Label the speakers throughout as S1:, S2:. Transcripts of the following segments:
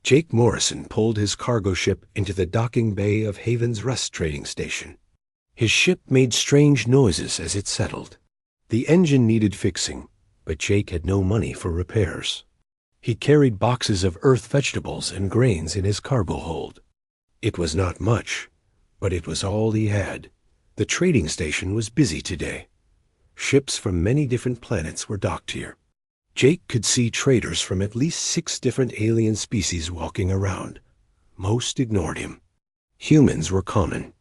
S1: Jake Morrison pulled his cargo ship into the docking bay of Haven's Rest trading station. His ship made strange noises as it settled. The engine needed fixing, but Jake had no money for repairs. He carried boxes of earth vegetables and grains in his cargo hold. It was not much, but it was all he had. The trading station was busy today. Ships from many different planets were docked here. Jake could see traders from at least 6 different alien species walking around. Most ignored him. Humans were common.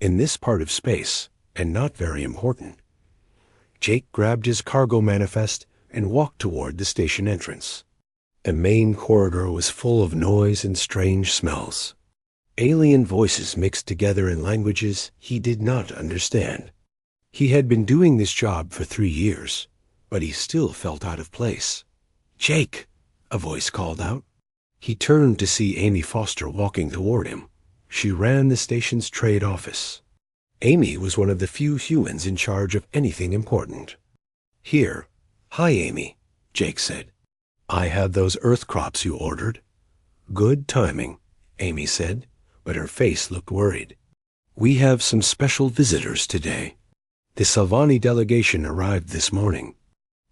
S1: In this part of space, and not very important. Jake grabbed his cargo manifest and walked toward the station entrance. The main corridor was full of noise and strange smells. Alien voices mixed together in languages he did not understand. He had been doing this job for 3 years, but he still felt out of place. "Jake!" a voice called out. He turned to see Amy Foster walking toward him. She ran the station's trade office. Amy was one of the few humans in charge of anything important. "Here. Hi, Amy," Jake said. "I have those earth crops you ordered." "Good timing," Amy said, but her face looked worried. "We have some special visitors today. The Sylvani delegation arrived this morning."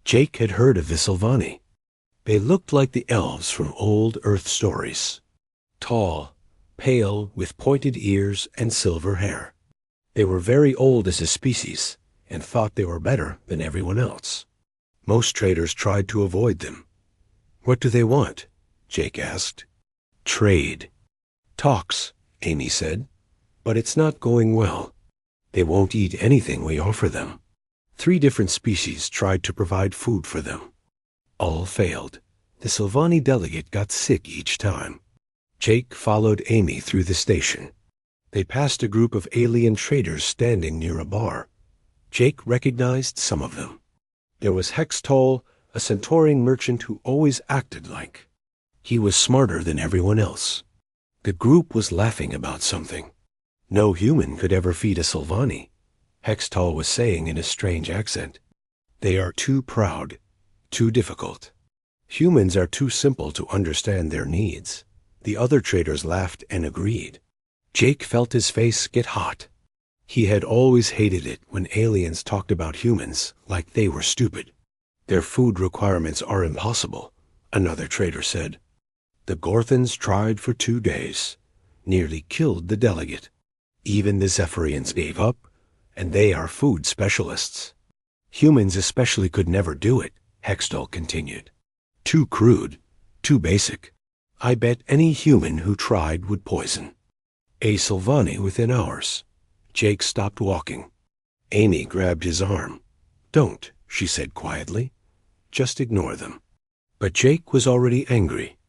S1: Jake had heard of the Sylvani. They looked like the elves from old Earth stories. Tall, pale, with pointed ears and silver hair. They were very old as a species and thought they were better than everyone else. Most traders tried to avoid them. "What do they want?" Jake asked. "Trade." "Talks," Amy said, "but it's not going well. They won't eat anything we offer them." 3 different species tried to provide food for them. All failed. The Sylvani delegate got sick each time. Jake followed Amy through the station. They passed a group of alien traders standing near a bar. Jake recognized some of them. There was Hextall, a Centaurian merchant who always acted like he was smarter than everyone else. The group was laughing about something. No human could ever feed a Sylvani, Hextall was saying in a strange accent. They are too proud, too difficult. Humans are too simple to understand their needs. The other traders laughed and agreed. Jake felt his face get hot. He had always hated it when aliens talked about humans like they were stupid. "Their food requirements are impossible," another trader said. "The Gorthons tried for 2 days, nearly killed the delegate. Even the Zephyrians gave up, and they are food specialists. Humans especially could never do it," Hextall continued. "Too crude, too basic. I bet any human who tried would poison." A Sylvani within hours. Jake stopped walking. Amy grabbed his arm. "Don't," she said quietly. "Just ignore them." But Jake was already angry.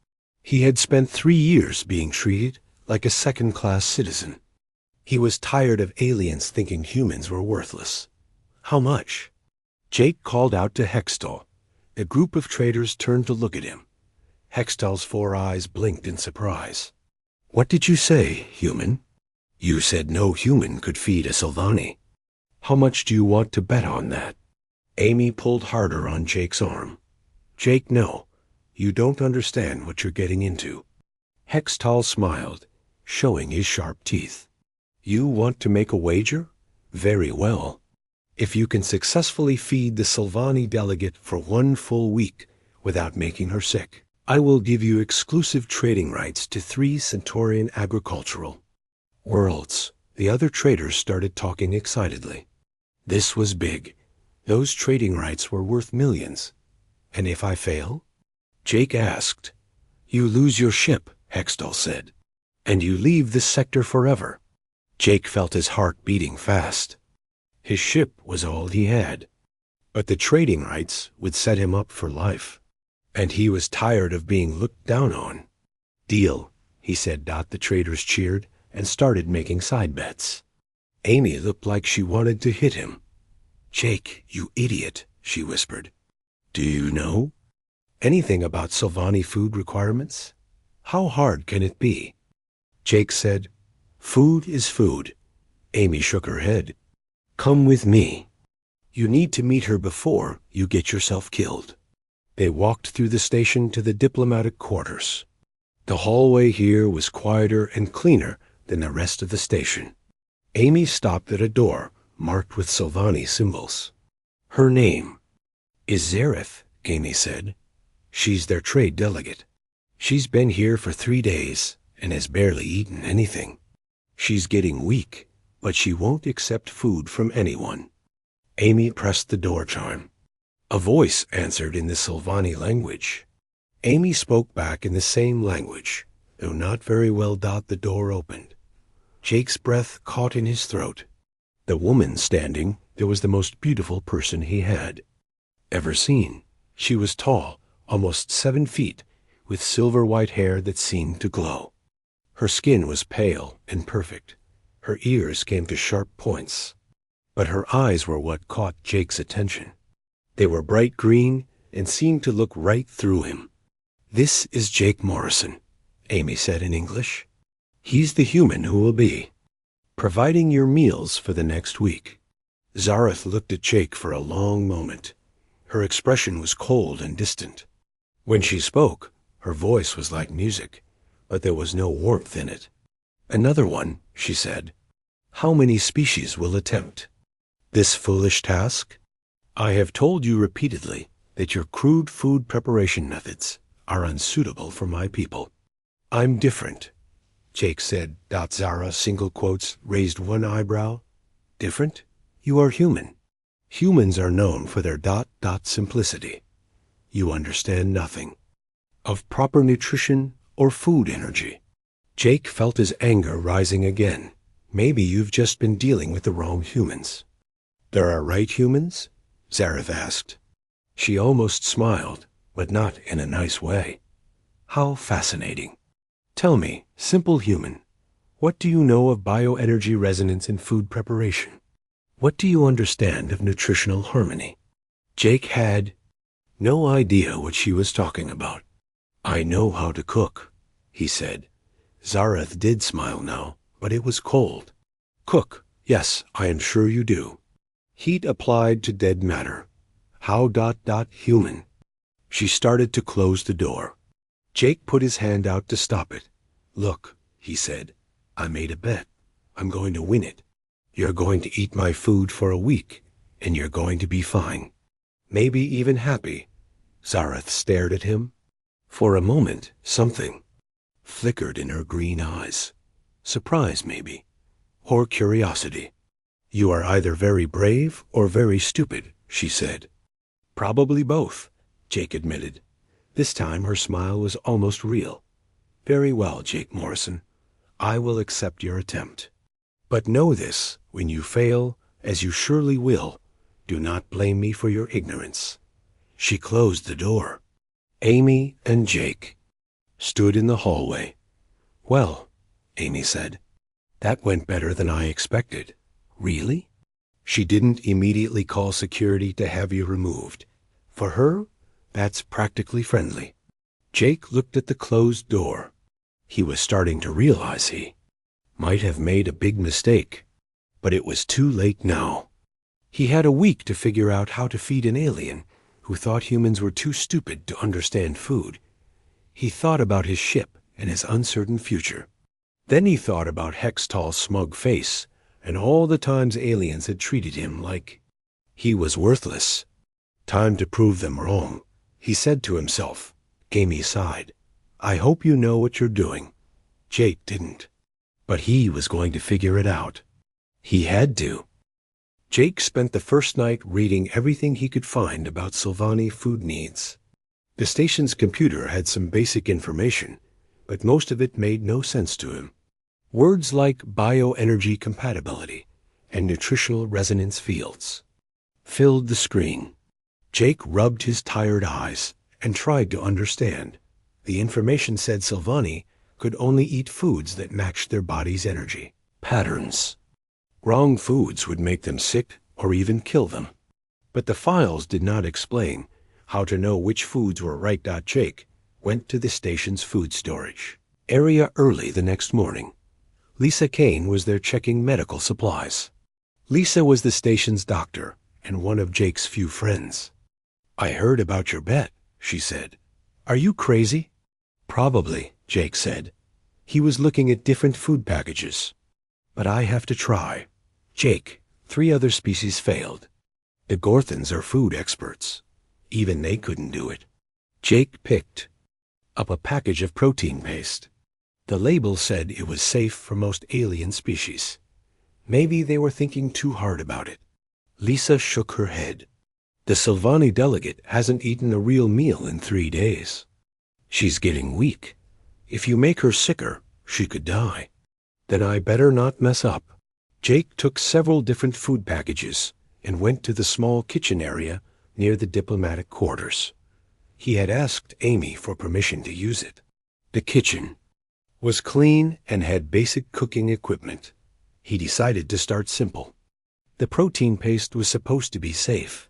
S1: He had spent 3 years being treated like a second-class citizen. He was tired of aliens thinking humans were worthless. "How much?" Jake called out to Hextall. A group of traders turned to look at him. Hextall's 4 eyes blinked in surprise. "What did you say, human?" "You said no human could feed a Sylvani." "How much do you want to bet on that?" Amy pulled harder on Jake's arm. "Jake, no. You don't understand what you're getting into." Hextall smiled, showing his sharp teeth. "You want to make a wager? Very well. If you can successfully feed the Sylvani delegate for 1 full week without making her sick, I will give you exclusive trading rights to 3 Centaurian agricultural worlds." The other traders started talking excitedly. This was big. Those trading rights were worth millions. "And if I fail?" Jake asked. "You lose your ship," Hextall said, "and you leave this sector forever." Jake felt his heart beating fast. His ship was all he had, but the trading rights would set him up for life, and he was tired of being looked down on. "Deal," he said. The traders cheered and started making side bets. Amy looked like she wanted to hit him. "Jake, you idiot," she whispered. "Do you know anything about Sylvani food requirements? How hard can it be?" Jake said, "Food is food." Amy shook her head. "Come with me. You need to meet her before you get yourself killed." They walked through the station to the diplomatic quarters. The hallway here was quieter and cleaner than the rest of the station. Amy stopped at a door marked with Silvani symbols. Her name is Zareth, Amy said. She's their trade delegate. She's been here for 3 days and has barely eaten anything. She's getting weak, but she won't accept food from anyone. Amy pressed the door chime. A voice answered in the Silvani language. Amy spoke back in the same language, though not very well. The door opened. Jake's breath caught in his throat. The woman standing there was the most beautiful person he had ever seen. She was tall, almost 7 feet, with silver white hair that seemed to glow. Her skin was pale and perfect. Her ears came to sharp points. But her eyes were what caught Jake's attention. They were bright green and seemed to look right through him. "This is Jake Morrison," Amy said in English. "He's the human who will be providing your meals for the next week." Zareth looked at Jake for a long moment. Her expression was cold and distant. When she spoke, her voice was like music, but there was no warmth in it. "Another one," she said. "How many species will attempt this foolish task? I have told you repeatedly that your crude food preparation methods are unsuitable for my people." "I'm different," Jake said. Zara, single quotes, raised one eyebrow. "Different? You are human. Humans are known for their simplicity. You understand nothing of proper nutrition or food energy." Jake felt his anger rising again. "Maybe you've just been dealing with the wrong humans." "There are right humans?" Zareth asked. She almost smiled, but not in a nice way. "How fascinating. Tell me, simple human, what do you know of bioenergy resonance in food preparation? What do you understand of nutritional harmony?" Jake had no idea what she was talking about. "I know how to cook," he said. Zareth did smile now, but it was cold. "Cook, yes, I am sure you do. Heat applied to dead matter. How human." She started to close the door. Jake put his hand out to stop it. "Look," he said, "I made a bet. I'm going to win it. You're going to eat my food for a week, and you're going to be fine. Maybe even happy." Zareth stared at him. For a moment, something flickered in her green eyes. Surprise, maybe, or curiosity. "You are either very brave or very stupid," she said. "Probably both," Jake admitted. This time her smile was almost real. "Very well, Jake Morrison. I will accept your attempt. But know this, when you fail, as you surely will, do not blame me for your ignorance." She closed the door. Amy and Jake stood in the hallway. "Well," Amy said, "that went better than I expected." "Really?" "She didn't immediately call security to have you removed. For her, that's practically friendly." Jake looked at the closed door. He was starting to realize he might have made a big mistake, but it was too late now. He had a week to figure out how to feed an alien who thought humans were too stupid to understand food. He thought about his ship and his uncertain future. Then he thought about Hextall's smug face and all the times aliens had treated him like he was worthless. Time to prove them wrong, he said to himself. Amy sighed. "I hope you know what you're doing." Jake didn't. But he was going to figure it out. He had to. Jake spent the first night reading everything he could find about Silvani food needs. The station's computer had some basic information, but most of it made no sense to him. Words like bioenergy compatibility and nutritional resonance fields filled the screen. Jake rubbed his tired eyes and tried to understand. The information said Silvani could only eat foods that matched their body's energy patterns. Wrong foods would make them sick or even kill them. But the files did not explain how to know which foods were right. Jake went to the station's food storage area early the next morning. Lisa Kane was there checking medical supplies. Lisa was the station's doctor and one of Jake's few friends. "I heard about your bet," she said. "Are you crazy?" "Probably," Jake said. He was looking at different food packages. But I have to try. Jake, 3 other species failed. The Gorthons are food experts. Even they couldn't do it. Jake picked up a package of protein paste. The label said it was safe for most alien species. Maybe they were thinking too hard about it. Lisa shook her head. The Sylvani delegate hasn't eaten a real meal in 3 days. She's getting weak. If you make her sicker, she could die. Then I better not mess up. Jake took several different food packages and went to the small kitchen area near the diplomatic quarters. He had asked Amy for permission to use it. The kitchen was clean and had basic cooking equipment. He decided to start simple. The protein paste was supposed to be safe.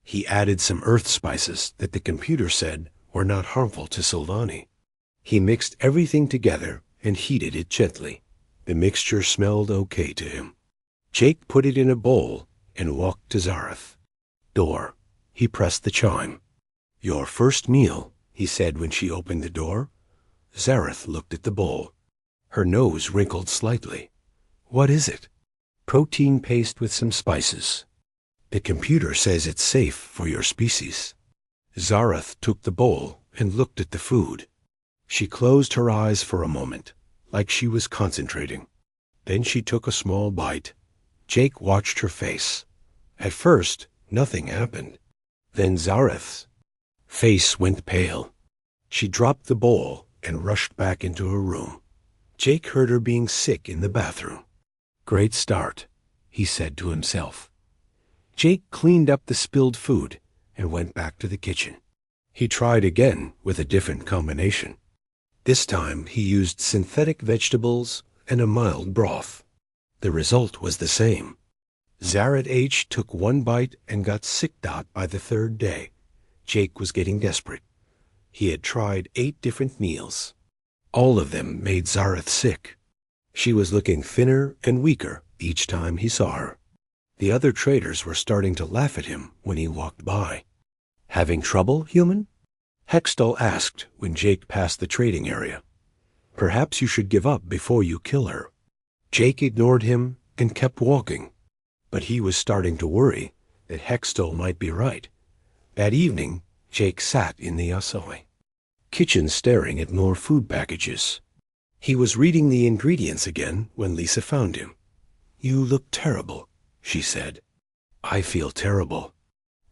S1: He added some earth spices that the computer said were not harmful to Sylvani. He mixed everything together and heated it gently. The mixture smelled okay to him. Jake put it in a bowl and walked to Zareth. Door. He pressed the chime. Your first meal, he said when she opened the door. Zareth looked at the bowl. Her nose wrinkled slightly. What is it? Protein paste with some spices. The computer says it's safe for your species. Zareth took the bowl and looked at the food. She closed her eyes for a moment, like she was concentrating. Then she took a small bite. Jake watched her face. At first, nothing happened. Then Zareth's face went pale. She dropped the bowl and rushed back into her room. Jake heard her being sick in the bathroom. Great start, he said to himself. Jake cleaned up the spilled food and went back to the kitchen. He tried again with a different combination. This time he used synthetic vegetables and a mild broth. The result was the same. Zaret H. took 1 bite and got sick by the 3rd day. Jake was getting desperate. He had tried 8 different meals. All of them made Zareth sick. She was looking thinner and weaker each time he saw her. The other traders were starting to laugh at him when he walked by. Having trouble, human? Hextall asked when Jake passed the trading area. Perhaps you should give up before you kill her. Jake ignored him and kept walking. But he was starting to worry that Hextall might be right. That evening, Jake sat in the Asoi kitchen staring at more food packages. He was reading the ingredients again when Lisa found him. You look terrible, she said. I feel terrible.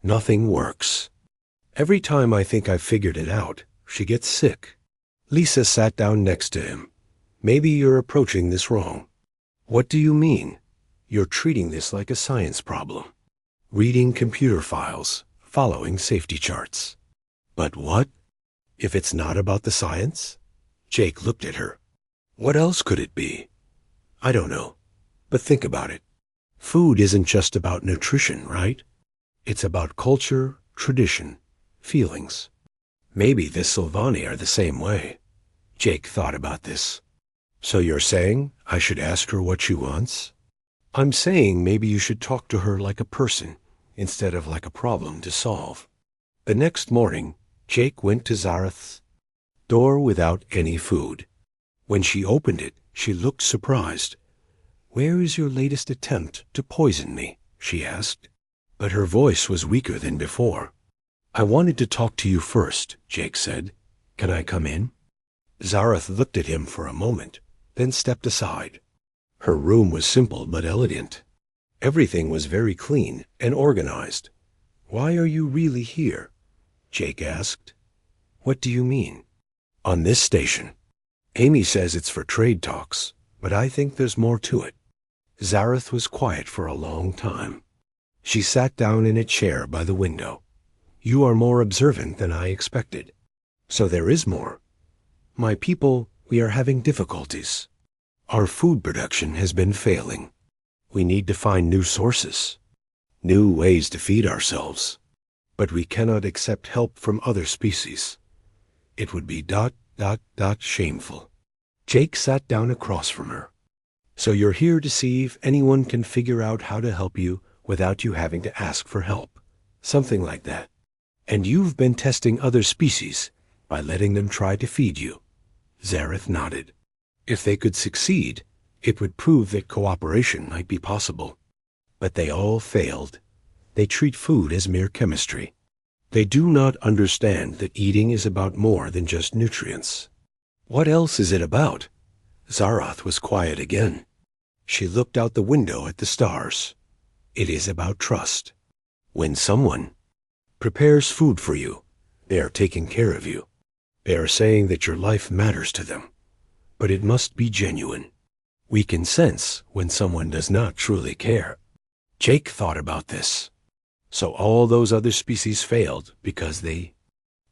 S1: Nothing works. Every time I think I've figured it out, she gets sick. Lisa sat down next to him. Maybe you're approaching this wrong. What do you mean? You're treating this like a science problem. Reading computer files, following safety charts. But what? If it's not about the science? Jake looked at her. What else could it be? I don't know. But think about it. Food isn't just about nutrition, right? It's about culture, tradition, feelings. Maybe the Sylvani are the same way. Jake thought about this. So you're saying I should ask her what she wants? I'm saying maybe you should talk to her like a person instead of like a problem to solve. The next morning, Jake went to Zareth's door without any food. When she opened it, she looked surprised. Where is your latest attempt to poison me? She asked. But her voice was weaker than before. I wanted to talk to you first, Jake said. Can I come in? Zareth looked at him for a moment, then stepped aside. Her room was simple but elegant. Everything was very clean and organized. Why are you really here? Jake asked. What do you mean? On this station. Amy says it's for trade talks, but I think there's more to it. Zareth was quiet for a long time. She sat down in a chair by the window. You are more observant than I expected. So there is more. My people, we are having difficulties. Our food production has been failing. We need to find new sources, new ways to feed ourselves. But we cannot accept help from other species. It would be ... shameful. Jake sat down across from her. So you're here to see if anyone can figure out how to help you without you having to ask for help. Something like that. And you've been testing other species by letting them try to feed you. Zareth nodded. If they could succeed, it would prove that cooperation might be possible. But they all failed. They treat food as mere chemistry. They do not understand that eating is about more than just nutrients. What else is it about? Zarath was quiet again. She looked out the window at the stars. It is about trust. When someone prepares food for you, they are taking care of you. They are saying that your life matters to them. But it must be genuine. We can sense when someone does not truly care. Jake thought about this. So all those other species failed because they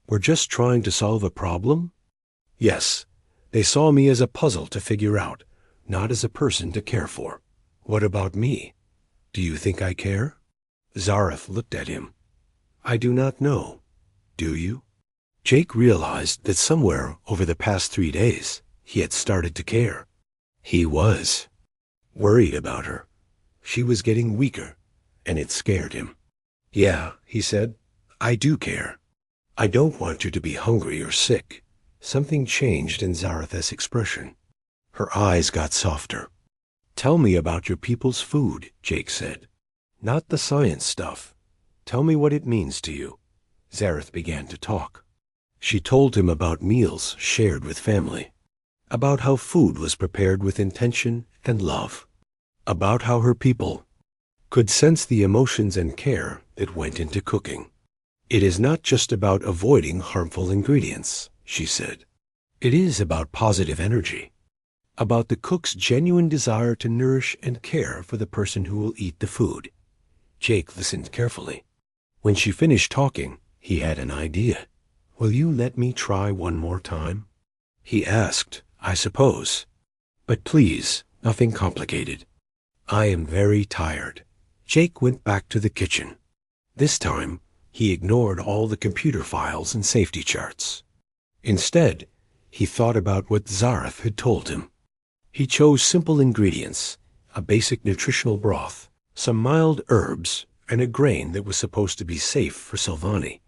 S1: were just trying to solve a problem? Yes, they saw me as a puzzle to figure out, not as a person to care for. What about me? Do you think I care? Zareth looked at him. I do not know. Do you? Jake realized that somewhere over the past 3 days, he had started to care. He was worried about her. She was getting weaker, and it scared him. Yeah, he said, I do care. I don't want you to be hungry or sick. Something changed in Zareth's expression. Her eyes got softer. Tell me about your people's food, Jake said. Not the science stuff. Tell me what it means to you. Zareth began to talk. She told him about meals shared with family, about how food was prepared with intention and love, about how her people could sense the emotions and care that went into cooking. It is not just about avoiding harmful ingredients, she said. It is about positive energy, about the cook's genuine desire to nourish and care for the person who will eat the food. Jake listened carefully. When she finished talking, he had an idea. Will you let me try one more time? He asked, I suppose. But please, nothing complicated. I am very tired. Jake went back to the kitchen. This time, he ignored all the computer files and safety charts. Instead, he thought about what Zareth had told him. He chose simple ingredients, a basic nutritional broth, some mild herbs, and a grain that was supposed to be safe for Silvani.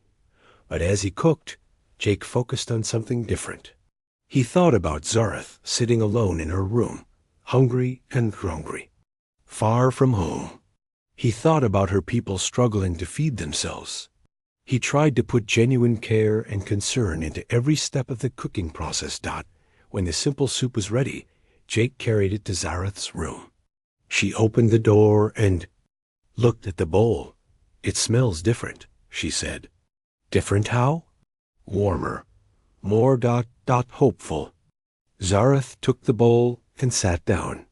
S1: But as he cooked, Jake focused on something different. He thought about Zareth sitting alone in her room, hungry and hungry, far from home. He thought about her people struggling to feed themselves. He tried to put genuine care and concern into every step of the cooking process. When the simple soup was ready, Jake carried it to Zareth's room. She opened the door and looked at the bowl. It smells different, she said. Different how? Warmer. More hopeful. Zareth took the bowl and sat down.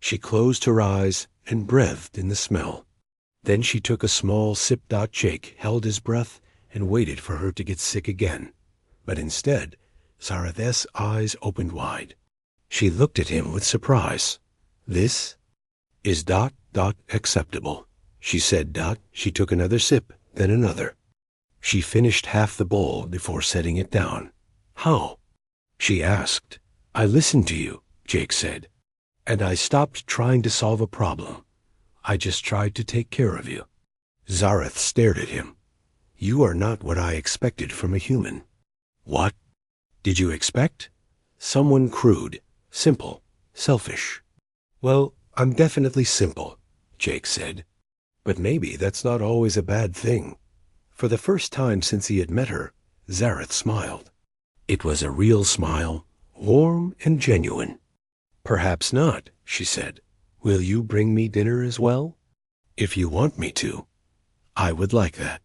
S1: She closed her eyes and breathed in the smell. Then she took a small sip. Jake held his breath and waited for her to get sick again. But instead, Zareth's eyes opened wide. She looked at him with surprise. This is acceptable, she said. She took another sip, then another. She finished half the bowl before setting it down. How? She asked. I listened to you, Jake said, and I stopped trying to solve a problem. I just tried to take care of you. Zareth stared at him. You are not what I expected from a human. What did you expect? Someone crude, simple, selfish. Well, I'm definitely simple, Jake said. But maybe that's not always a bad thing. For the first time since he had met her, Zareth smiled. It was a real smile, warm and genuine. Perhaps not, she said. Will you bring me dinner as well? If you want me to. I would like that.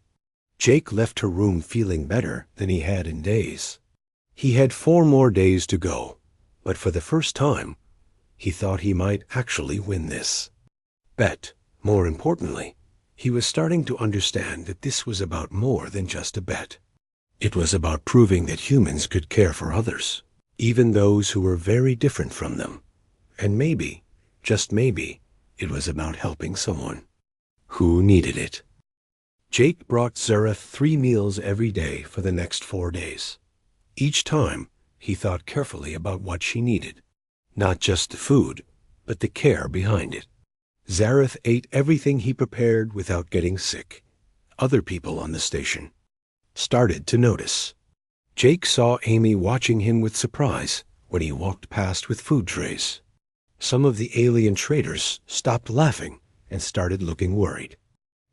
S1: Jake left her room feeling better than he had in days. He had 4 more days to go, but for the first time, he thought he might actually win this bet. More importantly, he was starting to understand that this was about more than just a bet. It was about proving that humans could care for others, even those who were very different from them. And maybe, just maybe, it was about helping someone who needed it. Jake brought Zareth 3 meals every day for the next 4 days. Each time, he thought carefully about what she needed. Not just the food, but the care behind it. Zareth ate everything he prepared without getting sick. Other people on the station started to notice. Jake saw Amy watching him with surprise when he walked past with food trays. Some of the alien traders stopped laughing and started looking worried.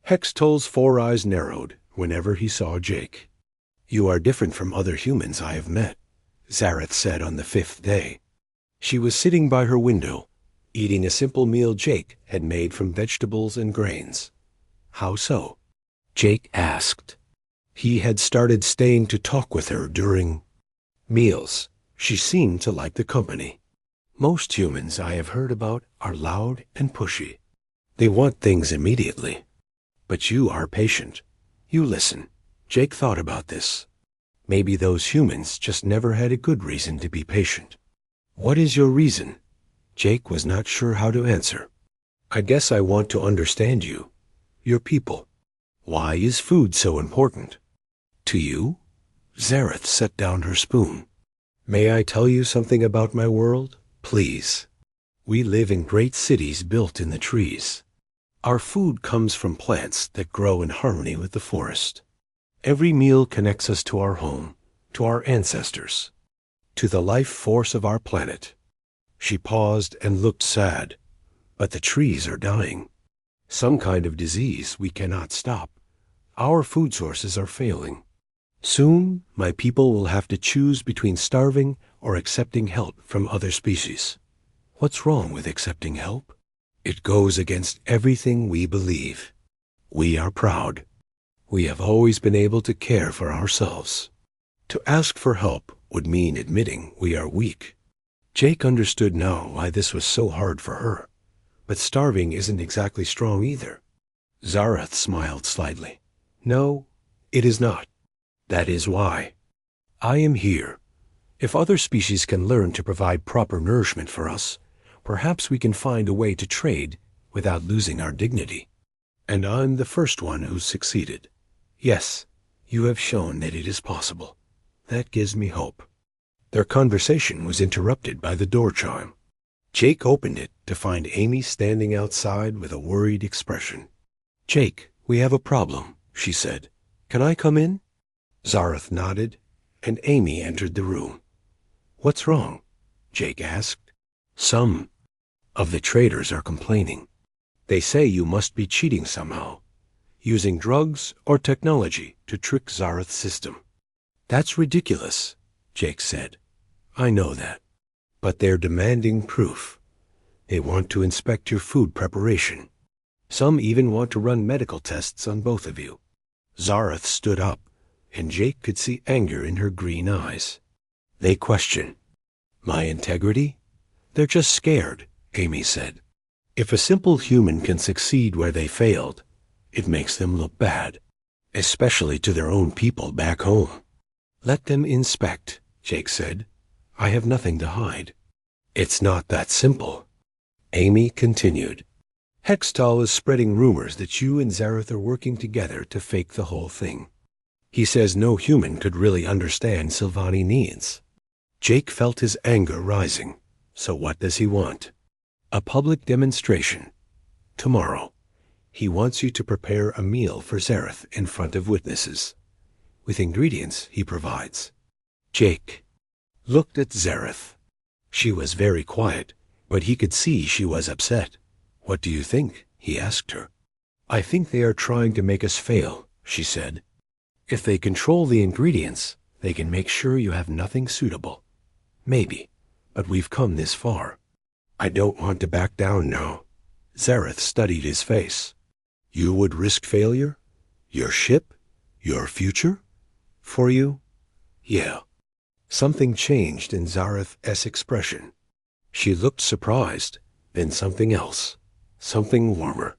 S1: Hextall's four eyes narrowed whenever he saw Jake. "You are different from other humans I have met," Zareth said on the 5th day. She was sitting by her window, eating a simple meal Jake had made from vegetables and grains. "How so?" Jake asked. He had started staying to talk with her during meals. She seemed to like the company. "Most humans I have heard about are loud and pushy. They want things immediately. But you are patient. You listen." Jake thought about this. Maybe those humans just never had a good reason to be patient. "What is your reason?" Jake was not sure how to answer. "I guess I want to understand you. Your people. Why is food so important to you?" Zareth set down her spoon. "May I tell you something about my world? Please. We live in great cities built in the trees. Our food comes from plants that grow in harmony with the forest. Every meal connects us to our home, to our ancestors, to the life force of our planet." She paused and looked sad. "But the trees are dying. Some kind of disease we cannot stop. Our food sources are failing. Soon, my people will have to choose between starving or accepting help from other species." "What's wrong with accepting help?" "It goes against everything we believe. We are proud. We have always been able to care for ourselves. To ask for help would mean admitting we are weak." Jake understood now why this was so hard for her. But starving isn't exactly strong either. Zareth smiled slightly. "No, it is not. That is why I am here. If other species can learn to provide proper nourishment for us, perhaps we can find a way to trade without losing our dignity. And I'm the first one who's succeeded. Yes, you have shown that it is possible. That gives me hope." Their conversation was interrupted by the door chime. Jake opened it to find Amy standing outside with a worried expression. "Jake, we have a problem," she said. "Can I come in?" Zareth nodded, and Amy entered the room. "What's wrong?" Jake asked. "Some of the traders are complaining. They say you must be cheating somehow, using drugs or technology to trick Zareth's system." "That's ridiculous," Jake said. "I know that. But they're demanding proof. They want to inspect your food preparation. Some even want to run medical tests on both of you." Zareth stood up, and Jake could see anger in her green eyes. "They question my integrity? They're just scared," Amy said. "If a simple human can succeed where they failed, it makes them look bad, especially to their own people back home." "Let them inspect," Jake said. "I have nothing to hide." "It's not that simple," Amy continued. "Hextall is spreading rumors that you and Zareth are working together to fake the whole thing. He says no human could really understand Silvani needs." Jake felt his anger rising. So what does he want? "A public demonstration. Tomorrow. He wants you to prepare a meal for Zareth in front of witnesses, with ingredients he provides." Jake looked at Zareth. She was very quiet, but he could see she was upset. "What do you think?" he asked her. "I think they are trying to make us fail," she said. "If they control the ingredients, they can make sure you have nothing suitable. Maybe, but we've come this far. I don't want to back down now." Zareth studied his face. "You would risk failure? Your ship? Your future? For you?" "Yeah." Something changed in Zareth's expression. She looked surprised, then something else, something warmer.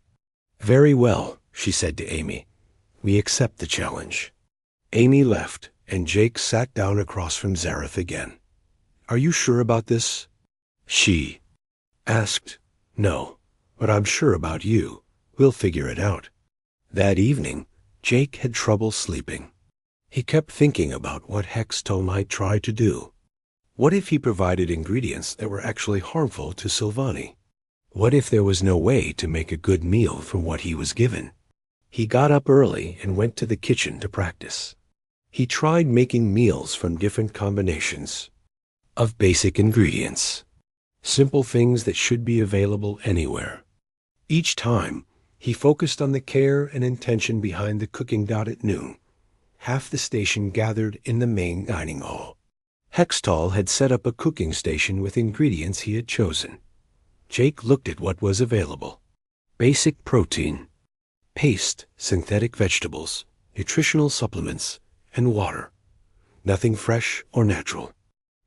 S1: "Very well," she said to Amy. "We accept the challenge." Amy left, and Jake sat down across from Zareth again. "Are you sure about this?" she asked. "No, but I'm sure about you. We'll figure it out." That evening, Jake had trouble sleeping. He kept thinking about what Hextall might try to do. What if he provided ingredients that were actually harmful to Silvani? What if there was no way to make a good meal from what he was given? He got up early and went to the kitchen to practice. He tried making meals from different combinations. of basic ingredients. Simple things that should be available anywhere. Each time, he focused on the care and intention behind the cooking dot at noon. Half the station gathered in the main dining hall. Hextall had set up a cooking station with ingredients he had chosen. Jake looked at what was available. Basic protein, paste, synthetic vegetables, nutritional supplements, and water. Nothing fresh or natural.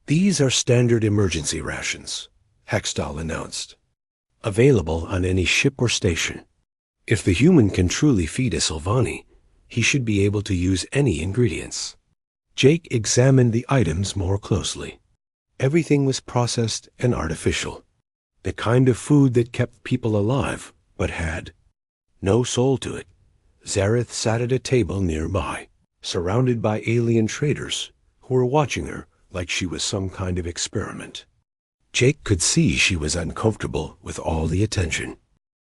S1: These are standard emergency rations, Hextall announced. Available on any ship or station. If the human can truly feed a Sylvani, he should be able to use any ingredients. Jake examined the items more closely. Everything was processed and artificial. The kind of food that kept people alive, but had no soul to it. Zareth sat at a table nearby, surrounded by alien traders who were watching her like she was some kind of experiment. Jake could see she was uncomfortable with all the attention.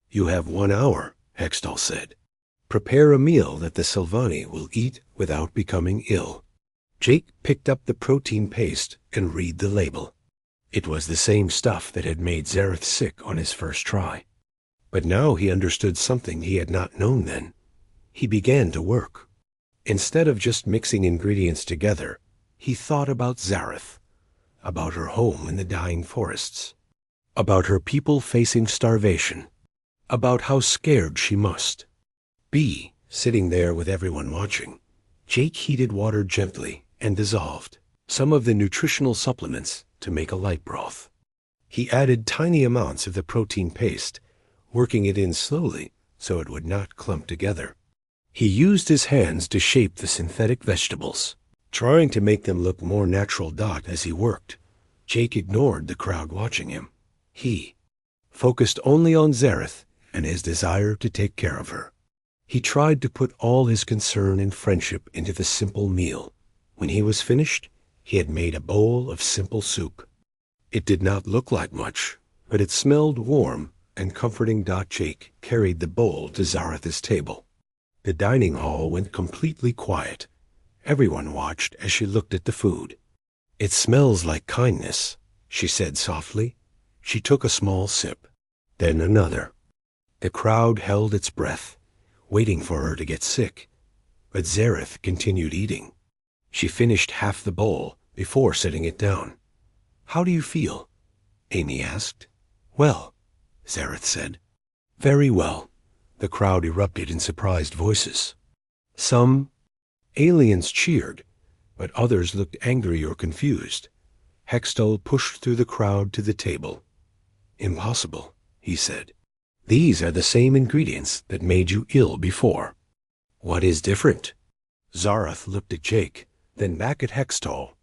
S1: "You have 1 hour," Hextall said. "Prepare a meal that the Sylvani will eat without becoming ill." Jake picked up the protein paste and read the label. It was the same stuff that had made Zareth sick on his first try. But now he understood something he had not known then. He began to work. Instead of just mixing ingredients together, he thought about Zareth, about her home in the dying forests, about her people facing starvation, about how scared she must be sitting there with everyone watching. Jake heated water gently and dissolved some of the nutritional supplements to make a light broth. He added tiny amounts of the protein paste, working it in slowly so it would not clump together. He used his hands to shape the synthetic vegetables, trying to make them look more natural. As he worked, Jake ignored the crowd watching him. He focused only on Zareth and his desire to take care of her. He tried to put all his concern and friendship into the simple meal. When he was finished, he had made a bowl of simple soup. It did not look like much, but it smelled warm and comforting. Jake carried the bowl to Zareth's table. The dining hall went completely quiet. Everyone watched as she looked at the food. "It smells like kindness," she said softly. She took a small sip, then another. The crowd held its breath, waiting for her to get sick. But Zareth continued eating. She finished half the bowl before setting it down. "How do you feel?" Amy asked. "Well," Zareth said. "Very well." The crowd erupted in surprised voices. Some aliens cheered, but others looked angry or confused. Hextall pushed through the crowd to the table. "Impossible," he said. "These are the same ingredients that made you ill before." "What is different?" Zareth looked at Jake, then back at Hextall.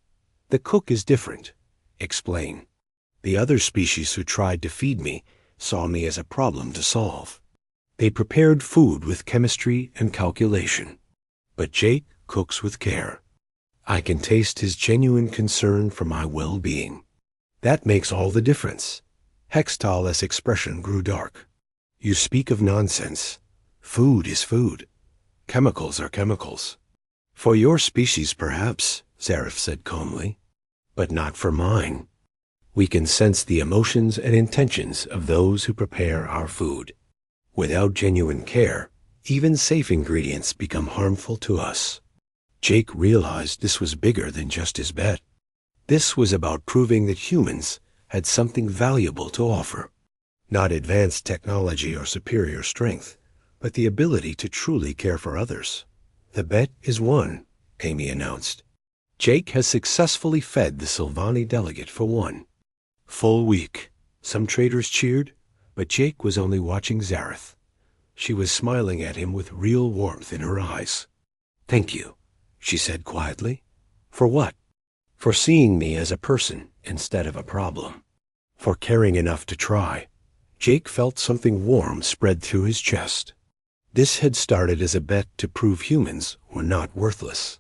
S1: "The cook is different. Explain." "The other species who tried to feed me saw me as a problem to solve. They prepared food with chemistry and calculation. But Jake cooks with care. I can taste his genuine concern for my well-being. That makes all the difference." Hextall's expression grew dark. "You speak of nonsense. Food is food. Chemicals are chemicals." "For your species, perhaps," Zareth said calmly, "but not for mine. We can sense the emotions and intentions of those who prepare our food. Without genuine care, even safe ingredients become harmful to us." Jake realized this was bigger than just his bet. This was about proving that humans had something valuable to offer. Not advanced technology or superior strength, but the ability to truly care for others. "The bet is won," Amy announced. "Jake has successfully fed the Sylvani delegate for 1 full week." Some traders cheered, but Jake was only watching Zareth. She was smiling at him with real warmth in her eyes. "Thank you," she said quietly. "For what?" "For seeing me as a person instead of a problem. For caring enough to try." Jake felt something warm spread through his chest. This had started as a bet to prove humans were not worthless.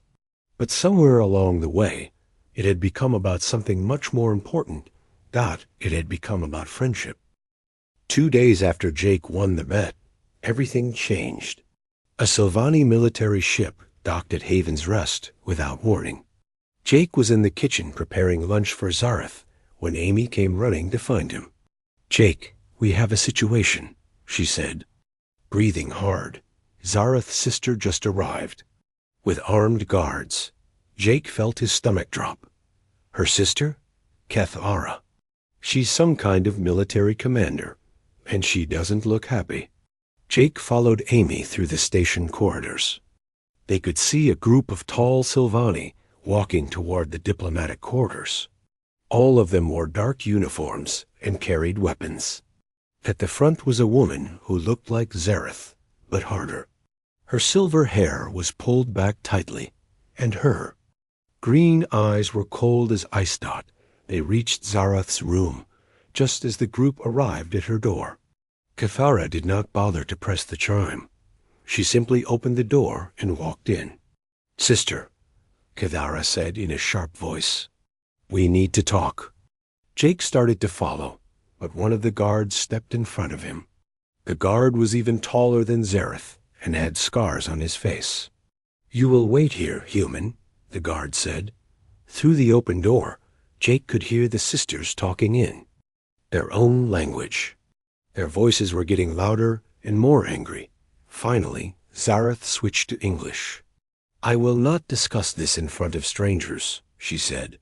S1: But somewhere along the way, it had become about something much more important. It had become about friendship. 2 days after Jake won the bet, everything changed. A Sylvani military ship docked at Haven's Rest without warning. Jake was in the kitchen preparing lunch for Zareth when Amy came running to find him. "Jake, we have a situation," she said. Breathing hard, Zareth's sister just arrived. With armed guards, Jake felt his stomach drop. Her sister? Cathara. She's some kind of military commander, and she doesn't look happy. Jake followed Amy through the station corridors. They could see a group of tall Sylvani walking toward the diplomatic quarters. All of them wore dark uniforms and carried weapons. At the front was a woman who looked like Zareth, but harder. Her silver hair was pulled back tightly, and her green eyes were cold as ice dot. They reached Zareth's room just as the group arrived at her door. Cathara did not bother to press the chime. She simply opened the door and walked in. "Sister," Cathara said in a sharp voice, "we need to talk." Jake started to follow, but one of the guards stepped in front of him. The guard was even taller than Zareth and had scars on his face. "You will wait here, human," the guard said. Through the open door, Jake could hear the sisters talking in their own language. Their voices were getting louder and more angry. Finally, Zareth switched to English. "I will not discuss this in front of strangers," she said.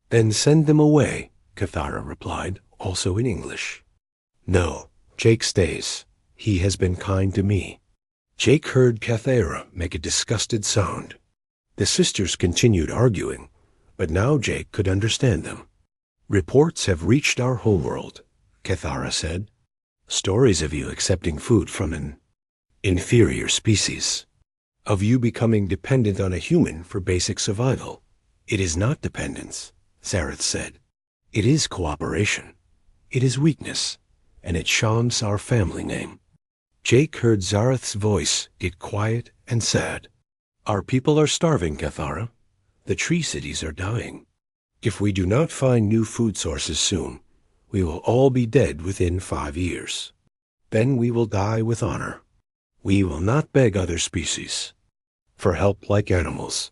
S1: "Then send them away," Cathara replied, also in English. "No, Jake stays. He has been kind to me." Jake heard Cathara make a disgusted sound. The sisters continued arguing, but now Jake could understand them. "Reports have reached our homeworld," Cathara said. "Stories of you accepting food from an inferior species. Of you becoming dependent on a human for basic survival." "It is not dependence," Zareth said. "It is cooperation. It is weakness, and it shames our family name." Jake heard Zareth's voice get quiet and sad. "Our people are starving, Cathara. The tree cities are dying. If we do not find new food sources soon, we will all be dead within 5 years. Then we will die with honor. We will not beg other species for help like animals.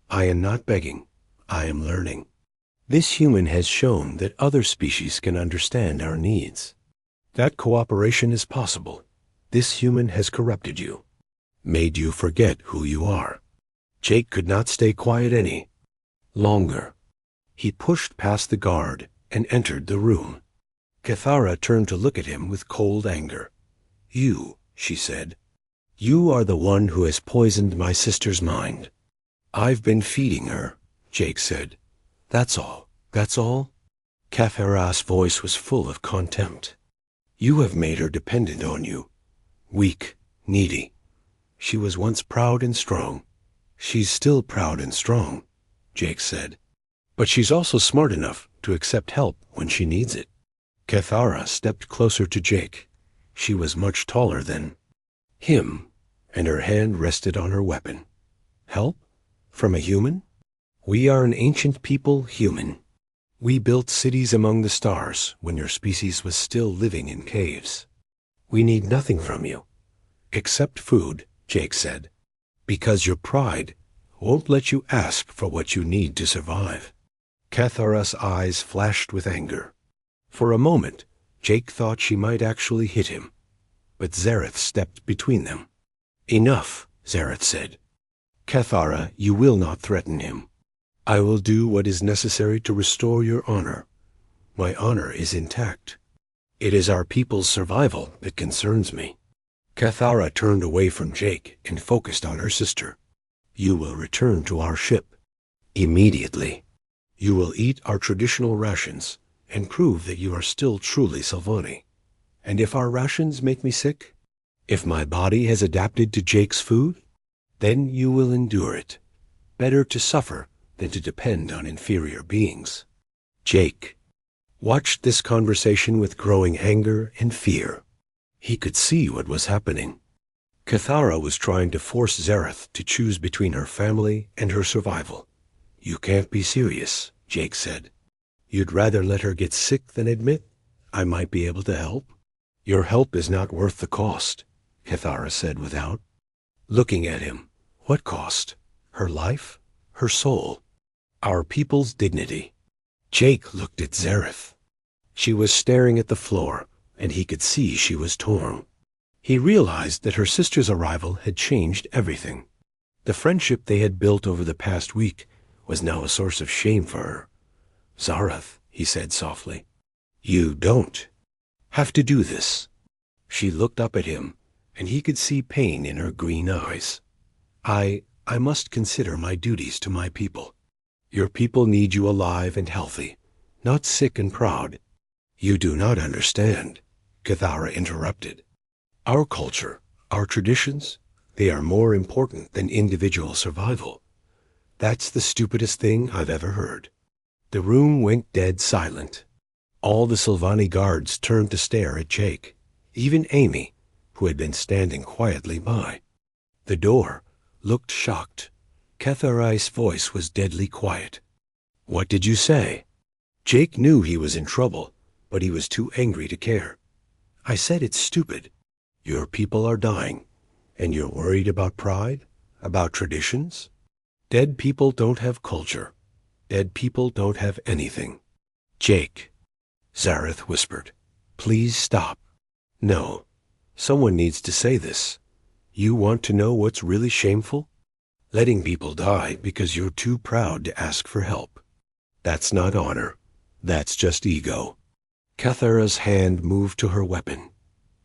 S1: I am not begging. I am learning. This human has shown that other species can understand our needs. That cooperation is possible. This human has corrupted you, made you forget who you are." Jake could not stay quiet any longer. He pushed past the guard and entered the room. Cathara turned to look at him with cold anger. "You," she said, "you are the one who has poisoned my sister's mind." "I've been feeding her," Jake said. "That's all. That's all?" Cathara's voice was full of contempt. "You have made her dependent on you. Weak, needy. She was once proud and strong." "She's still proud and strong," Jake said. "But she's also smart enough to accept help when she needs it." Cathara stepped closer to Jake. She was much taller than him, and her hand rested on her weapon. "Help? From a human? We are an ancient people, human. We built cities among the stars when your species was still living in caves. We need nothing from you, except food," Jake said, "because your pride won't let you ask for what you need to survive." Cathara's eyes flashed with anger. For a moment, Jake thought she might actually hit him, but Zareth stepped between them. "Enough," Zareth said. "Cathara, you will not threaten him. I will do what is necessary to restore your honor. My honor is intact. It is our people's survival that concerns me." Cathara turned away from Jake and focused on her sister. "You will return to our ship immediately. You will eat our traditional rations and prove that you are still truly Sylvani. And if our rations make me sick, if my body has adapted to Jake's food, then you will endure it. Better to suffer than to depend on inferior beings." Jake watched this conversation with growing anger and fear. He could see what was happening. Cathara was trying to force Zareth to choose between her family and her survival. "You can't be serious," Jake said. "You'd rather let her get sick than admit I might be able to help?" "Your help is not worth the cost," Cathara said without looking at him. "What cost? Her life? Her soul?" Our people's dignity. Jake looked at Zareth. She was staring at the floor, and he could see she was torn. He realized that her sister's arrival had changed everything. The friendship they had built over the past week was now a source of shame for her. "Zareth," he said softly, "you don't have to do this." She looked up at him, and he could see pain in her green eyes. I must consider my duties to my people. Your people need you alive and healthy, not sick and proud." "You do not understand," Cathara interrupted. "Our culture, our traditions, they are more important than individual survival." "That's the stupidest thing I've ever heard." The room went dead silent. All the Sylvani guards turned to stare at Jake, even Amy, who had been standing quietly by. The door looked shocked. Catharai's voice was deadly quiet. "What did you say?" Jake knew he was in trouble, but he was too angry to care. "I said it's stupid. Your people are dying, and you're worried about pride? About traditions? Dead people don't have culture. Dead people don't have anything." "Jake," Zareth whispered, "please stop." "No, someone needs to say this. You want to know what's really shameful? Letting people die because you're too proud to ask for help. That's not honor. That's just ego." Cathara's hand moved to her weapon.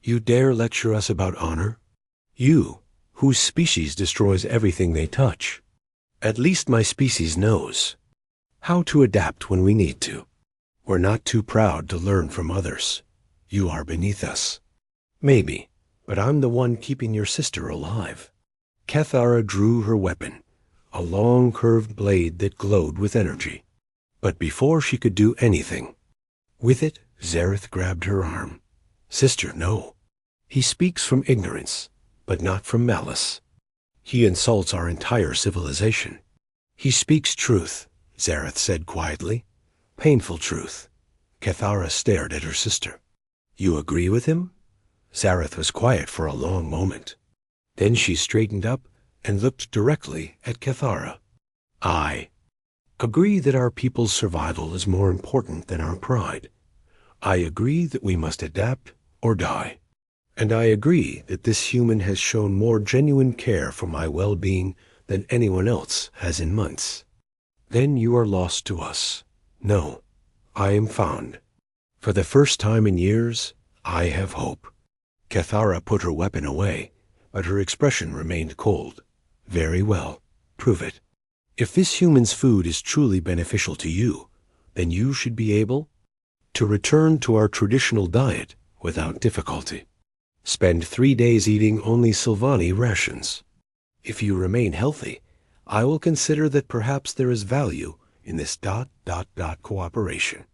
S1: "You dare lecture us about honor? You, whose species destroys everything they touch. At least my species knows how to adapt when we need to. We're not too proud to learn from others. You are beneath us." "Maybe, but I'm the one keeping your sister alive." Cathara drew her weapon, a long curved blade that glowed with energy. But before she could do anything with it, Zareth grabbed her arm. "Sister, no. He speaks from ignorance, but not from malice. He insults our entire civilization." "He speaks truth," Zareth said quietly. "Painful truth." Cathara stared at her sister. "You agree with him?" Zareth was quiet for a long moment. Then she straightened up and looked directly at Cathara. "I agree that our people's survival is more important than our pride. I agree that we must adapt or die. And I agree that this human has shown more genuine care for my well-being than anyone else has in months." "Then you are lost to us." "No, I am found. For the first time in years, I have hope." Cathara put her weapon away, but her expression remained cold. "Very well, prove it. If this human's food is truly beneficial to you, then you should be able to return to our traditional diet without difficulty. Spend 3 days eating only Sylvani rations. If you remain healthy, I will consider that perhaps there is value in this ... cooperation."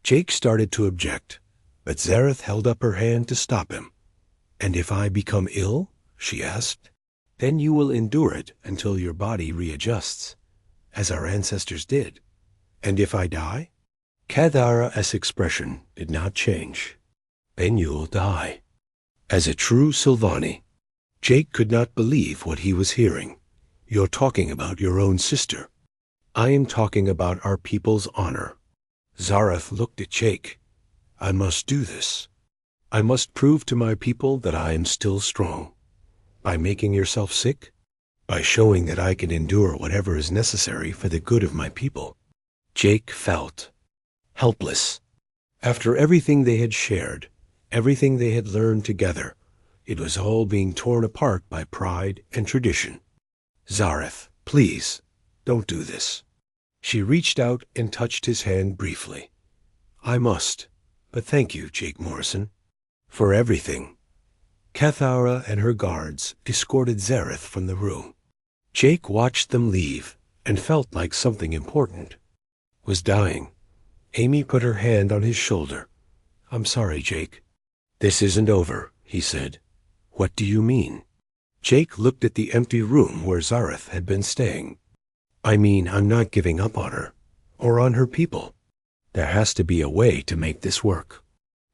S1: Jake started to object, but Zareth held up her hand to stop him. "And if I become ill?" she asked. "Then you will endure it until your body readjusts, as our ancestors did. And if I die?" Cathara's expression did not change. "Then you'll die." As a true Sylvani, Jake could not believe what he was hearing. "You're talking about your own sister." "I am talking about our people's honor." Zareth looked at Jake. "I must do this. I must prove to my people that I am still strong." "By making yourself sick?" "By showing that I can endure whatever is necessary for the good of my people." Jake felt helpless. After everything they had shared, everything they had learned together, it was all being torn apart by pride and tradition. "Zareth, please, don't do this." She reached out and touched his hand briefly. "I must, but thank you, Jake Morrison, for everything." Cathara and her guards escorted Zareth from the room. Jake watched them leave and felt like something important was dying. Amy put her hand on his shoulder. "I'm sorry, Jake." "This isn't over," he said. "What do you mean?" Jake looked at the empty room where Zareth had been staying. "I mean, I'm not giving up on her, or on her people. There has to be a way to make this work.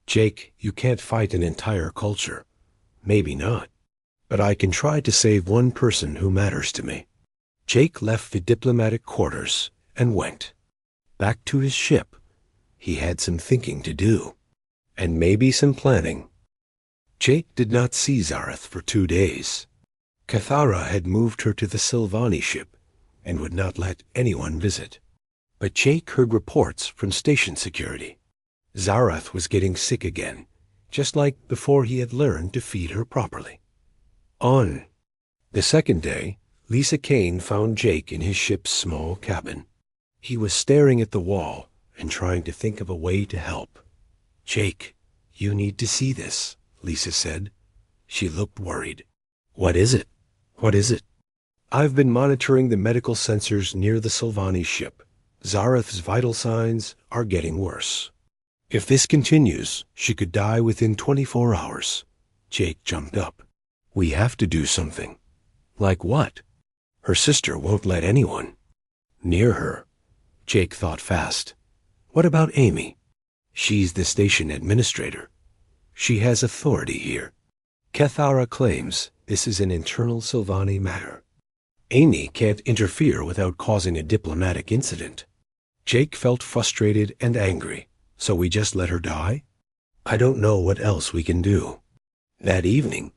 S1: Jake, you can't fight an entire culture. Maybe not. But I can try to save one person who matters to me." Jake left the diplomatic quarters and went. Back to his ship. He had some thinking to do, and maybe some planning. Jake did not see Zareth for 2 days. Cathara had moved her to the Silvani ship and would not let anyone visit. But Jake heard reports from station security. Zareth was getting sick again, just like before he had learned to feed her properly. On the second day, Lisa Kane found Jake in his ship's small cabin. He was staring at the wall and trying to think of a way to help. "Jake, you need to see this," Lisa said. She looked worried. "What is it? What is it?" "I've been monitoring the medical sensors near the Silvani ship. Zareth's vital signs are getting worse. If this continues, she could die within 24 hours. Jake jumped up. "We have to do something." "Like what?" "Her sister won't let anyone near her." Jake thought fast. "What about Amy?" "She's the station administrator. She has authority here. Cathara claims this is an internal Silvani matter. Amy can't interfere without causing a diplomatic incident." Jake felt frustrated and angry. "So we just let her die?" "I don't know what else we can do." That evening,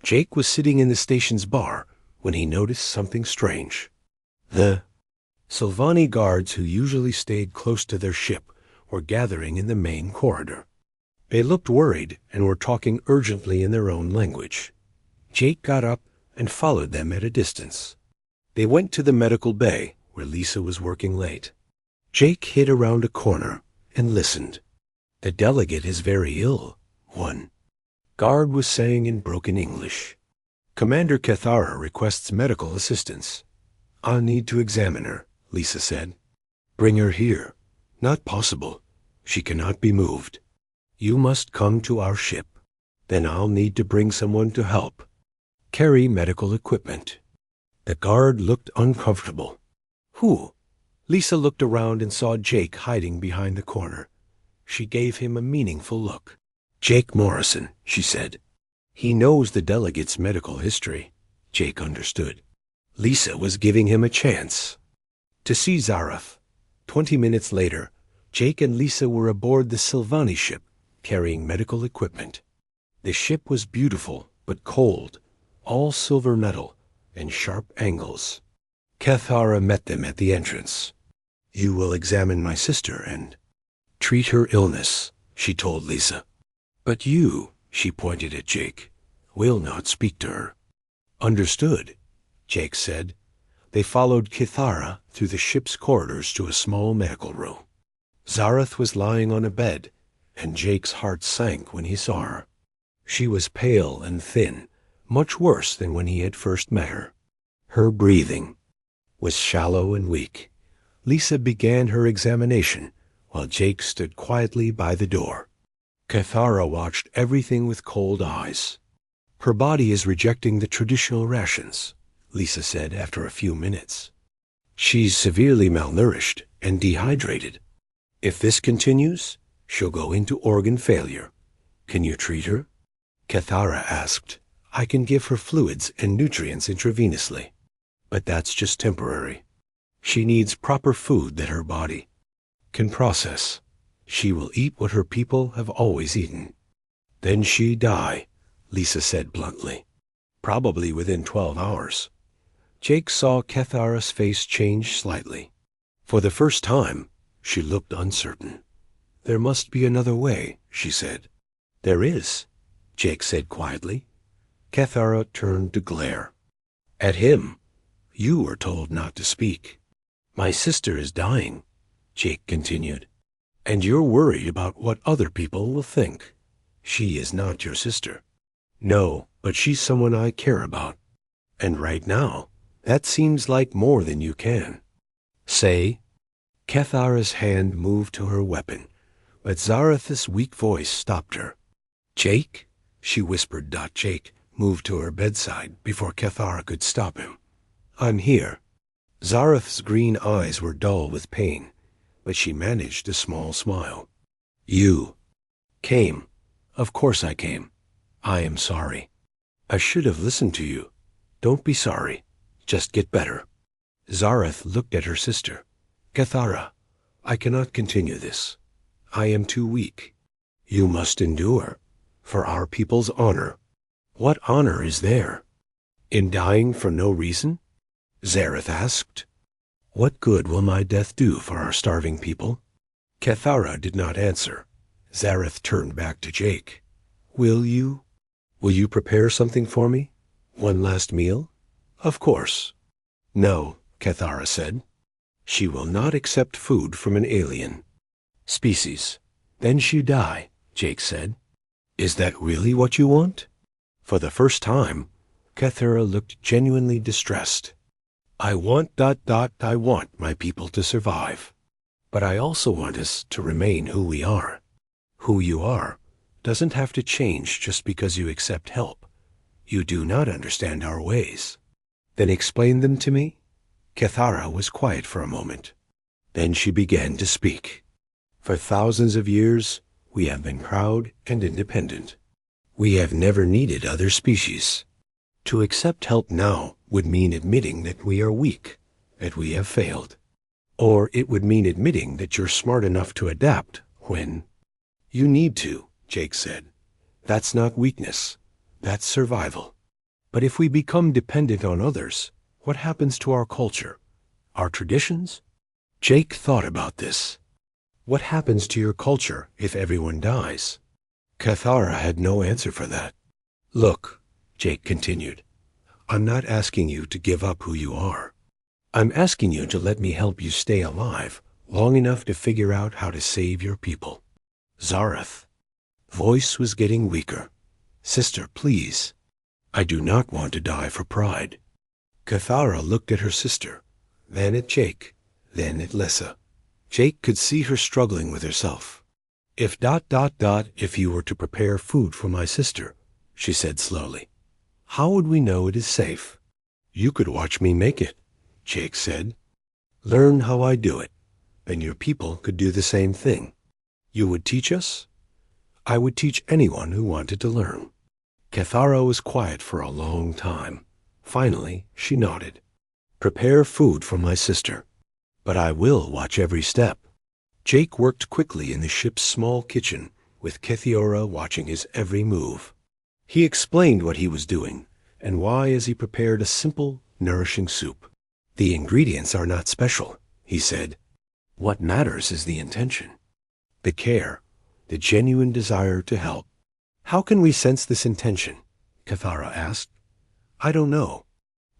S1: Jake was sitting in the station's bar when he noticed something strange. The Silvani guards who usually stayed close to their ship were gathering in the main corridor. They looked worried and were talking urgently in their own language. Jake got up and followed them at a distance. They went to the medical bay where Lisa was working late. Jake hid around a corner and listened. "The delegate is very ill," one guard was saying in broken English. "Commander Cathara requests medical assistance." "I'll need to examine her," Lisa said. "Bring her here." "Not possible. She cannot be moved." "You must come to our ship. Then I'll need to bring someone to help. Carry medical equipment." The guard looked uncomfortable. "Who?" Lisa looked around and saw Jake hiding behind the corner. She gave him a meaningful look. "Jake Morrison," she said. "He knows the delegate's medical history." Jake understood. Lisa was giving him a chance to see Zareth. 20 minutes later, Jake and Lisa were aboard the Silvani ship, carrying medical equipment. The ship was beautiful but cold, all silver metal and sharp angles. Cathara met them at the entrance. "You will examine my sister and treat her illness," she told Lisa. "But you," she pointed at Jake, "will not speak to her." "Understood," Jake said. They followed Cathara through the ship's corridors to a small medical room. Zareth was lying on a bed, and Jake's heart sank when he saw her. She was pale and thin, much worse than when he had first met her. Her breathing was shallow and weak. Lisa began her examination, while Jake stood quietly by the door. Cathara watched everything with cold eyes. "Her body is rejecting the traditional rations," Lisa said after a few minutes. "She's severely malnourished and dehydrated. If this continues, she'll go into organ failure. Can you treat her?" Cathara asked. "I can give her fluids and nutrients intravenously, but that's just temporary. She needs proper food that her body can process. She will eat what her people have always eaten." "Then she die," Lisa said bluntly. "Probably within 12 hours. Jake saw Cathara's face change slightly. For the first time, she looked uncertain. "There must be another way," she said. "There is," Jake said quietly. Cathara turned to glare at him. "You were told not to speak." "My sister is dying," Jake continued. "And you're worried about what other people will think. She is not your sister." "No, but she's someone I care about. And right now, that seems like more than you can say." Cathara's hand moved to her weapon, but Zareth's weak voice stopped her. "Jake?" she whispered. Jake moved to her bedside before Cathara could stop him. "I'm here." Zareth's green eyes were dull with pain, but she managed a small smile. "You came." "Of course I came. I am sorry. I should have listened to you." "Don't be sorry. Just get better." Zareth looked at her sister. Cathara, I cannot continue this. I am too weak. You must endure, for our people's honor. What honor is there? In dying for no reason? Zareth asked. What good will my death do for our starving people? Cathara did not answer. Zareth turned back to Jake. Will you prepare something for me? One last meal? Of course. No, Cathara said. She will not accept food from an alien species. Then she die, Jake said. Is that really what you want? For the first time, Cathara looked genuinely distressed. I want my people to survive. But I also want us to remain who we are. Who you are doesn't have to change just because you accept help. You do not understand our ways. Then explain them to me? Cathara was quiet for a moment. Then she began to speak. For thousands of years, we have been proud and independent. We have never needed other species. To accept help now would mean admitting that we are weak, that we have failed. Or it would mean admitting that you're smart enough to adapt when you need to, Jake said. That's not weakness. That's survival. But if we become dependent on others, what happens to our culture? Our traditions? Jake thought about this. What happens to your culture if everyone dies? Cathara had no answer for that. Look, Jake continued, I'm not asking you to give up who you are. I'm asking you to let me help you stay alive long enough to figure out how to save your people. Zareth. Voice was getting weaker. Sister, please. I do not want to die for pride. Cathara looked at her sister, then at Jake, then at Lissa. Jake could see her struggling with herself. If you were to prepare food for my sister, she said slowly, how would we know it is safe? You could watch me make it, Jake said. Learn how I do it. Then your people could do the same thing. You would teach us? I would teach anyone who wanted to learn. Cathara was quiet for a long time. Finally, she nodded. Prepare food for my sister. But I will watch every step. Jake worked quickly in the ship's small kitchen, with Cathara watching his every move. He explained what he was doing, and why as he prepared a simple, nourishing soup. The ingredients are not special, he said. What matters is the intention. The care, the genuine desire to help. How can we sense this intention? Cathara asked. I don't know.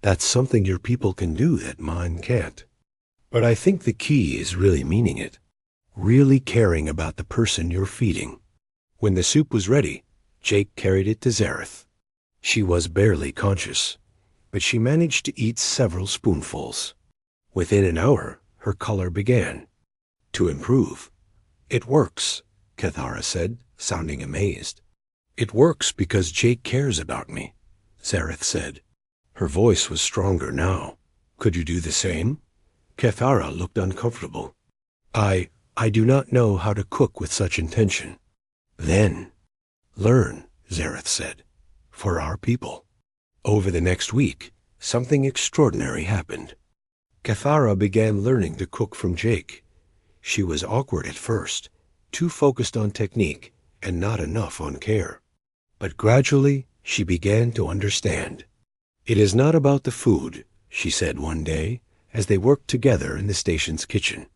S1: That's something your people can do that mine can't. But I think the key is really meaning it. Really caring about the person you're feeding. When the soup was ready, Jake carried it to Zareth. She was barely conscious, but she managed to eat several spoonfuls. Within an hour, her color began to improve. It works, Cathara said, sounding amazed. It works because Jake cares about me, Zareth said. Her voice was stronger now. Could you do the same? Cathara looked uncomfortable. I do not know how to cook with such intention. Then, learn, Zareth said, for our people. Over the next week, something extraordinary happened. Cathara began learning to cook from Jake. She was awkward at first, too focused on technique and not enough on care. But gradually, she began to understand. It is not about the food, she said one day, as they worked together in the station's kitchen.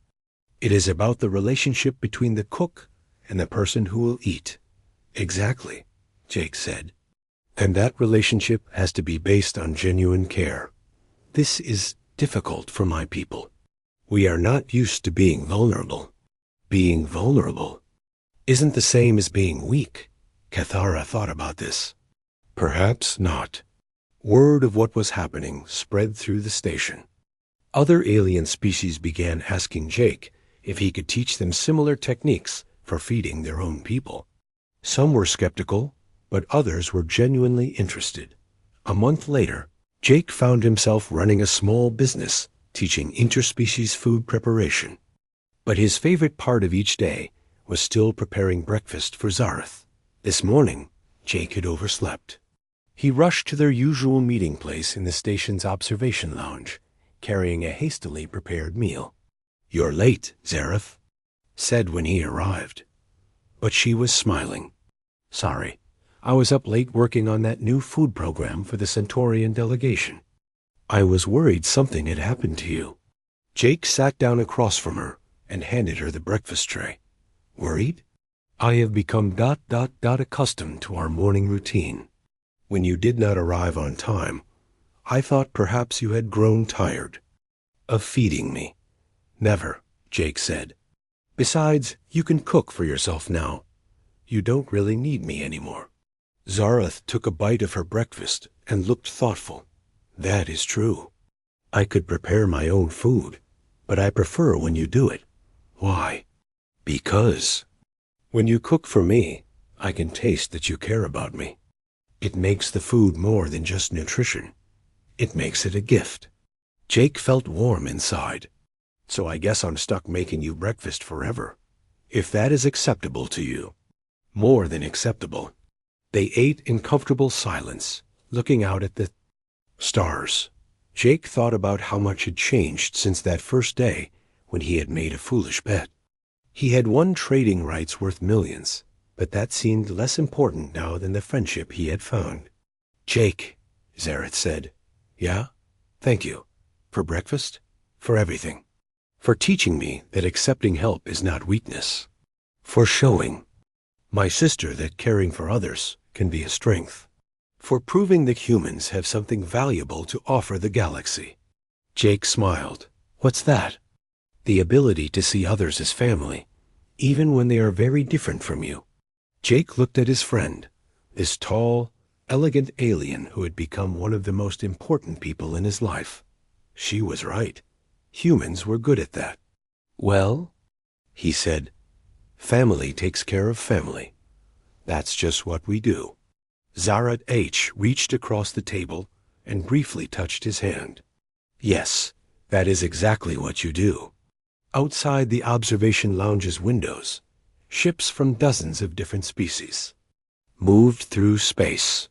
S1: It is about the relationship between the cook and the person who will eat. Exactly, Jake said. And that relationship has to be based on genuine care. This is difficult for my people. We are not used to being vulnerable. Being vulnerable isn't the same as being weak. Cathara thought about this. Perhaps not. Word of what was happening spread through the station. Other alien species began asking Jake if he could teach them similar techniques for feeding their own people. Some were skeptical, but others were genuinely interested. A month later, Jake found himself running a small business teaching interspecies food preparation. But his favorite part of each day was still preparing breakfast for Zareth. This morning, Jake had overslept. He rushed to their usual meeting place in the station's observation lounge, carrying a hastily prepared meal. "You're late, Zareth," said when he arrived. But she was smiling. "Sorry, I was up late working on that new food program for the Centaurian delegation. I was worried something had happened to you." Jake sat down across from her and handed her the breakfast tray. "Worried? I have become accustomed to our morning routine. When you did not arrive on time, I thought perhaps you had grown tired of feeding me." "Never," Jake said. "Besides, you can cook for yourself now. You don't really need me anymore." Zareth took a bite of her breakfast and looked thoughtful. "That is true. I could prepare my own food, but I prefer when you do it." "Why?" "Because when you cook for me, I can taste that you care about me. It makes the food more than just nutrition. It makes it a gift." Jake felt warm inside. "So I guess I'm stuck making you breakfast forever, if that is acceptable to you." "More than acceptable." They ate in comfortable silence, looking out at the stars. Jake thought about how much had changed since that first day when he had made a foolish bet. He had won trading rights worth millions, but that seemed less important now than the friendship he had found. "Jake," Zareth said. "Yeah? Thank you. For breakfast? For everything. For teaching me that accepting help is not weakness. For showing my sister that caring for others can be a strength. For proving that humans have something valuable to offer the galaxy." Jake smiled. "What's that?" "The ability to see others as family, even when they are very different from you." Jake looked at his friend, this tall, elegant alien who had become one of the most important people in his life. She was right. Humans were good at that. "Well," he said, "family takes care of family. That's just what we do." Zareth H. reached across the table and briefly touched his hand. "Yes, that is exactly what you do." Outside the observation lounge's windows, ships from dozens of different species moved through space.